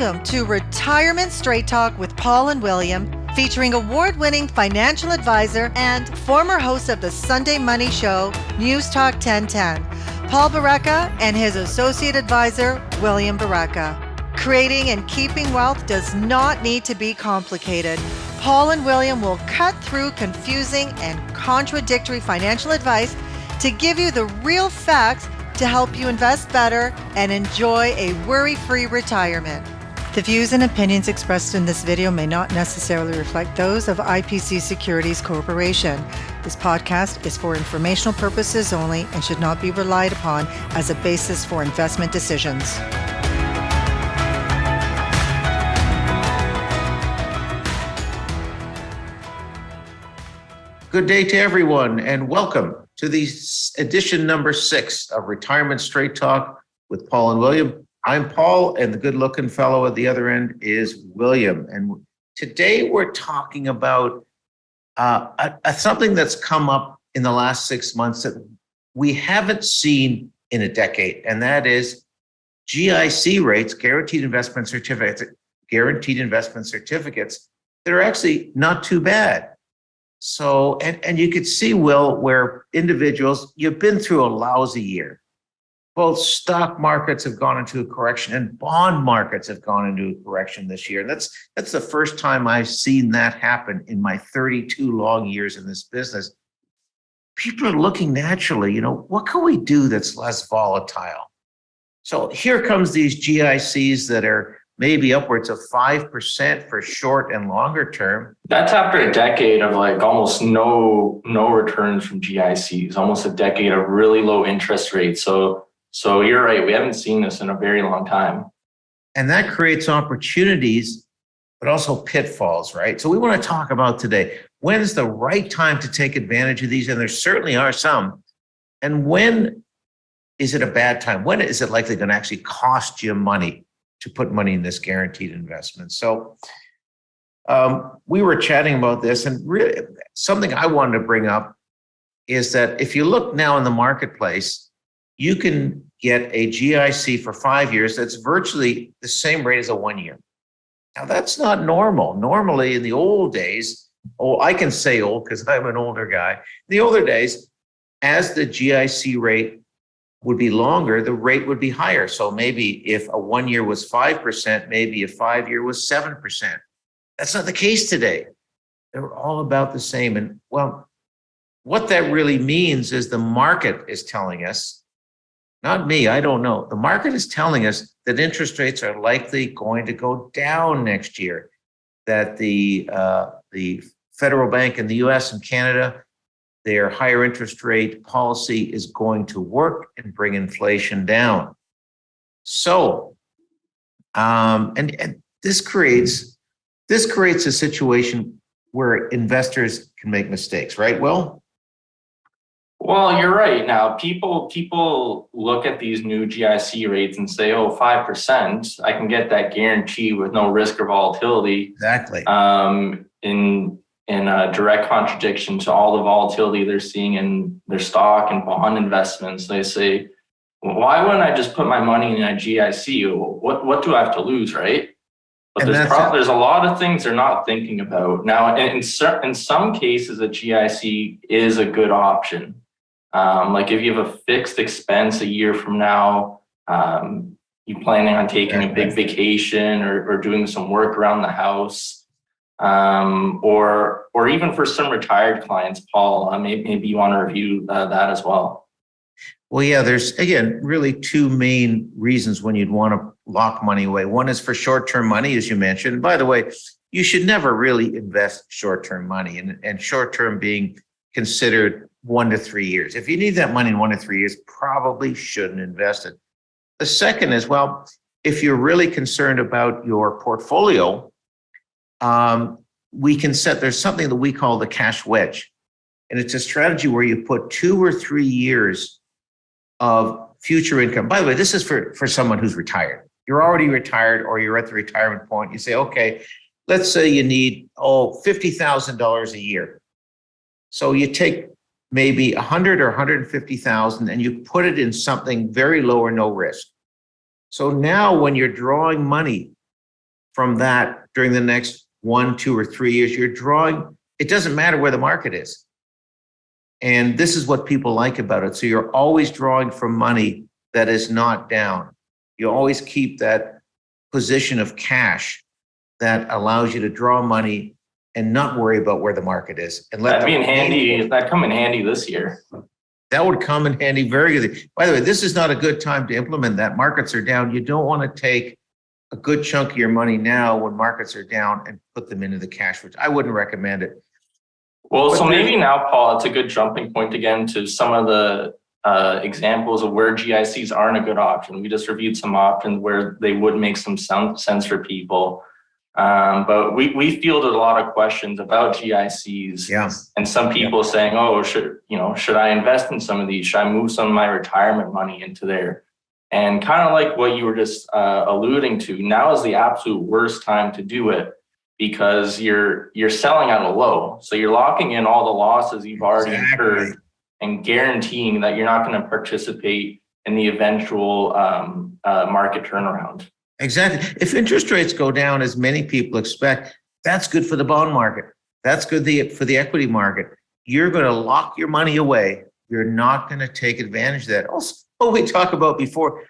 Welcome to Retirement Straight Talk with Paul and William, featuring award-winning financial advisor and former host of the Sunday Money Show, News Talk 1010, Paul Baraka, and his associate advisor, William Baraka. Creating and keeping wealth does not need to be complicated. Paul and William will cut through confusing and contradictory financial advice to give you the real facts to help you invest better and enjoy a worry-free retirement. The views and opinions expressed in this video may not necessarily reflect those of IPC Securities Corporation. This podcast is for informational purposes only and should not be relied upon as a basis for investment decisions. Good day to everyone, and welcome to the edition number 6 of Retirement Straight Talk with Paul and William. I'm Paul, and the good-looking fellow at the other end is William. And today we're talking about something that's come up in the last 6 months that we haven't seen in a decade, and that is GIC rates, guaranteed investment certificates, that are actually not too bad. So, and you could see, Will, where individuals, you've been through a lousy year. Both stock markets have gone into a correction and bond markets have gone into a correction this year. And that's the first time I've seen that happen in my 32 long years in this business. People are looking naturally, what can we do that's less volatile? So here comes these GICs that are maybe upwards of 5% for short and longer term. That's after a decade of almost no returns from GICs, almost a decade of really low interest rates. So you're right, we haven't seen this in a very long time. And that creates opportunities, but also pitfalls, right? So we want to talk about today, when's the right time to take advantage of these? And there certainly are some. And when is it a bad time? When is it likely going to actually cost you money to put money in this guaranteed investment? So we were chatting about this, and really something I wanted to bring up is that if you look now in the marketplace, you can get a GIC for 5 years that's virtually the same rate as a 1 year. Now that's not normal. Normally in the old days, I can say old because I'm an older guy. In the older days, as the GIC rate would be longer, the rate would be higher. So maybe if a 1 year was 5%, maybe a 5 year was 7%. That's not the case today. They're all about the same. And well, what that really means is the market is telling us, not me, I don't know. The market is telling us that interest rates are likely going to go down next year, that the federal bank in the US and Canada, their higher interest rate policy is going to work and bring inflation down. So, and this creates a situation where investors can make mistakes, right, Will? Well, you're right. Now, people look at these new GIC rates and say, 5%, I can get that guarantee with no risk or volatility. Exactly. In a direct contradiction to all the volatility they're seeing in their stock and bond investments. They say, well, why wouldn't I just put my money in a GIC? What do I have to lose, right? But there's a lot of things they're not thinking about. Now, in some cases, a GIC is a good option. Like if you have a fixed expense a year from now, you planning on taking a big vacation or doing some work around the house, or even for some retired clients, Paul, maybe you want to review that as well. Well, yeah, there's, again, really two main reasons when you'd want to lock money away. One is for short-term money, as you mentioned. And by the way, you should never really invest short-term money, and short-term being considered 1 to 3 years. If you need that money in 1 to 3 years, probably shouldn't invest it. The second is, well, if you're really concerned about your portfolio, there's something that we call the cash wedge. And it's a strategy where you put 2 or 3 years of future income. By the way, this is for someone who's retired. You're already retired or you're at the retirement point. You say, okay, let's say you need, $50,000 a year. So you take maybe 100 or 150,000 and you put it in something very low or no risk. So now when you're drawing money from that during the next 1, 2, or 3 years. You're drawing, it doesn't matter where the market is. And this is what people like about it. So you're always drawing from money that is not down. You always keep that position of cash that allows you to draw money and not worry about where the market is. And let that'd be in handy. That'd come in handy this year. That would come in handy very good. By the way, this is not a good time to implement that. Markets are down. You don't want to take a good chunk of your money now when markets are down and put them into the cash, which I wouldn't recommend it. Well, so maybe now, Paul, it's a good jumping point again to some of the examples of where GICs aren't a good option. We just reviewed some options where they would make some sense for people. But we fielded a lot of questions about GICs. Yeah. And some people saying, oh, should I invest in some of these? Should I move some of my retirement money into there? And kind of like what you were just alluding to, now is the absolute worst time to do it, because you're selling at a low. So you're locking in all the losses you've already incurred and guaranteeing that you're not going to participate in the eventual market turnaround. Exactly. If interest rates go down, as many people expect, that's good for the bond market. That's good for the equity market. You're going to lock your money away. You're not going to take advantage of that. Also, what we talked about before,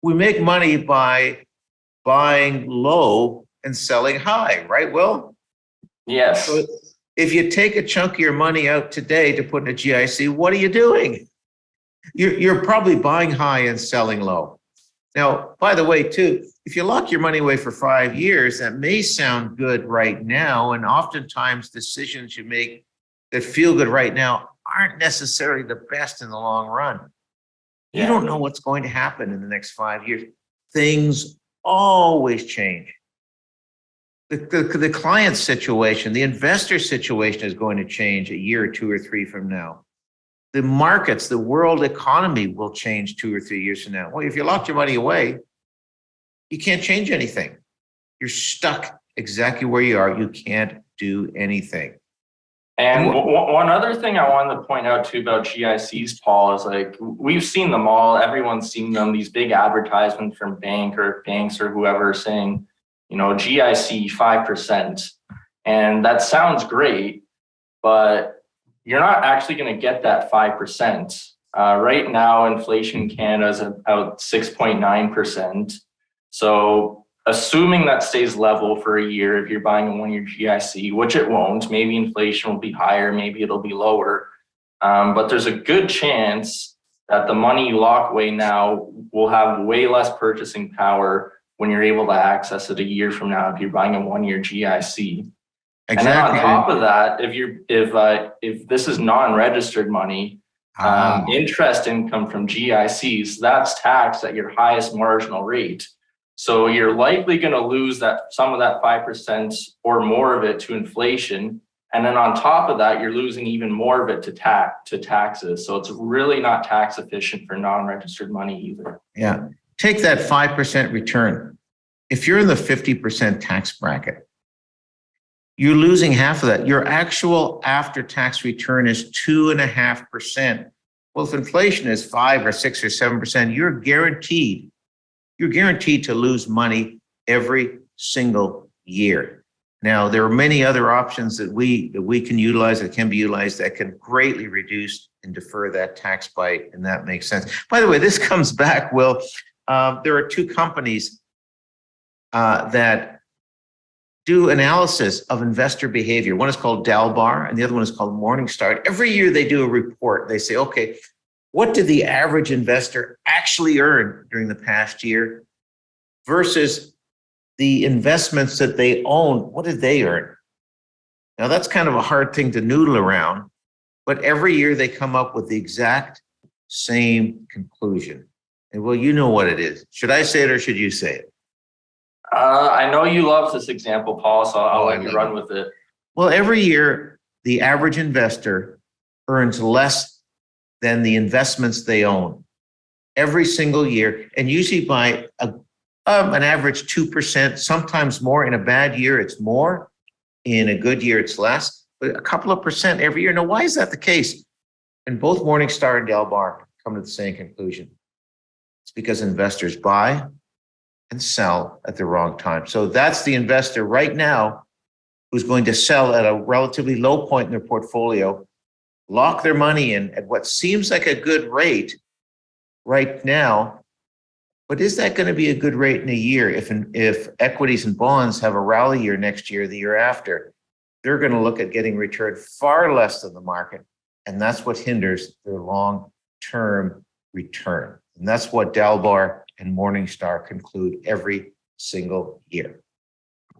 we make money by buying low and selling high, right, Will? Yes. So if you take a chunk of your money out today to put in a GIC, what are you doing? You're probably buying high and selling low. Now, by the way, too, if you lock your money away for 5 years, that may sound good right now. And oftentimes decisions you make that feel good right now aren't necessarily the best in the long run. You don't know what's going to happen in the next 5 years. Things always change. The client situation, the investor situation is going to change a year or 2 or 3 from now. The markets, the world economy will change 2 or 3 years from now. Well, if you locked your money away, you can't change anything. You're stuck exactly where you are. You can't do anything. And one other thing I wanted to point out too about GICs, Paul, is like we've seen them all. Everyone's seen them. These big advertisements from banks or whoever saying, GIC 5%, and that sounds great, but you're not actually going to get that 5%. Right now, inflation in Canada is about 6.9%. So assuming that stays level for a year, if you're buying a 1-year GIC, which it won't, maybe inflation will be higher, maybe it'll be lower. But there's a good chance that the money you lock away now will have way less purchasing power when you're able to access it a year from now if you're buying a 1-year GIC. Exactly. And then on top of that, if this is non-registered money, interest income from GICs, that's taxed at your highest marginal rate. So you're likely going to lose some of that 5% or more of it to inflation. And then on top of that, you're losing even more of it to taxes. So it's really not tax efficient for non-registered money either. Yeah. Take that 5% return. If you're in the 50% tax bracket, you're losing half of that. Your actual after-tax return is 2.5%. Well, if inflation is 5 or 6 or 7%, you're guaranteed to lose money every single year. Now, there are many other options that we can utilize, that can be utilized, that can greatly reduce and defer that tax bite, and that makes sense. By the way, this comes back, Will. There are 2 companies that do analysis of investor behavior. One is called Dalbar, and the other one is called Morningstar. Every year they do a report. They say, okay, what did the average investor actually earn during the past year versus the investments that they own? What did they earn? Now, that's kind of a hard thing to noodle around, but every year they come up with the exact same conclusion. And well, you know what it is. Should I say it or should you say it? I know you love this example, Paul, so I'll let you run with it. Well, every year, the average investor earns less than the investments they own. Every single year, and usually by an average 2%, sometimes more. In a bad year, it's more. In a good year, it's less, but a couple of percent every year. Now, why is that the case? And both Morningstar and Dalbar come to the same conclusion. It's because investors buy and sell at the wrong time. So that's the investor right now who's going to sell at a relatively low point in their portfolio, lock their money in at what seems like a good rate right now. But is that going to be a good rate in a year? If equities and bonds have a rally year next year, the year after, they're going to look at getting returned far less than the market. And that's what hinders their long-term return. And that's what Dalbar and Morningstar conclude every single year.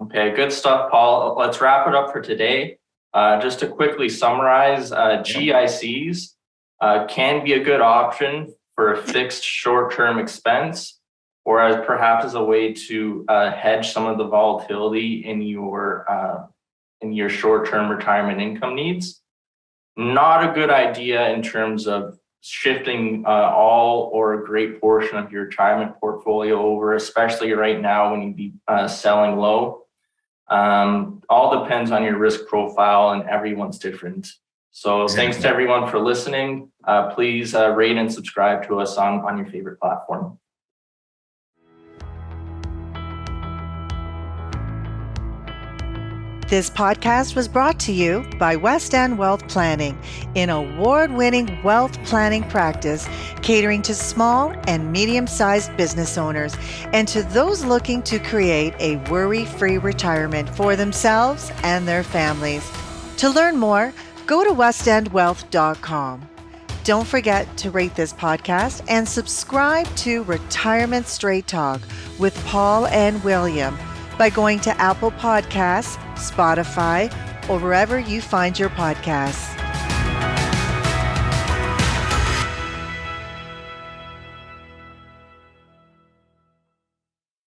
Okay, good stuff, Paul. Let's wrap it up for today. Just to quickly summarize, GICs can be a good option for a fixed short-term expense, or as perhaps as a way to hedge some of the volatility in your short-term retirement income needs. Not a good idea in terms of shifting all or a great portion of your retirement portfolio over, especially right now when you be selling low. All depends on your risk profile, and everyone's different. So thanks to everyone for listening. Please rate and subscribe to us on your favorite platform. This podcast was brought to you by West End Wealth Planning, an award-winning wealth planning practice catering to small and medium-sized business owners and to those looking to create a worry-free retirement for themselves and their families. To learn more, go to westendwealth.com. Don't forget to rate this podcast and subscribe to Retirement Straight Talk with Paul and William by going to Apple Podcasts, Spotify, or wherever you find your podcasts.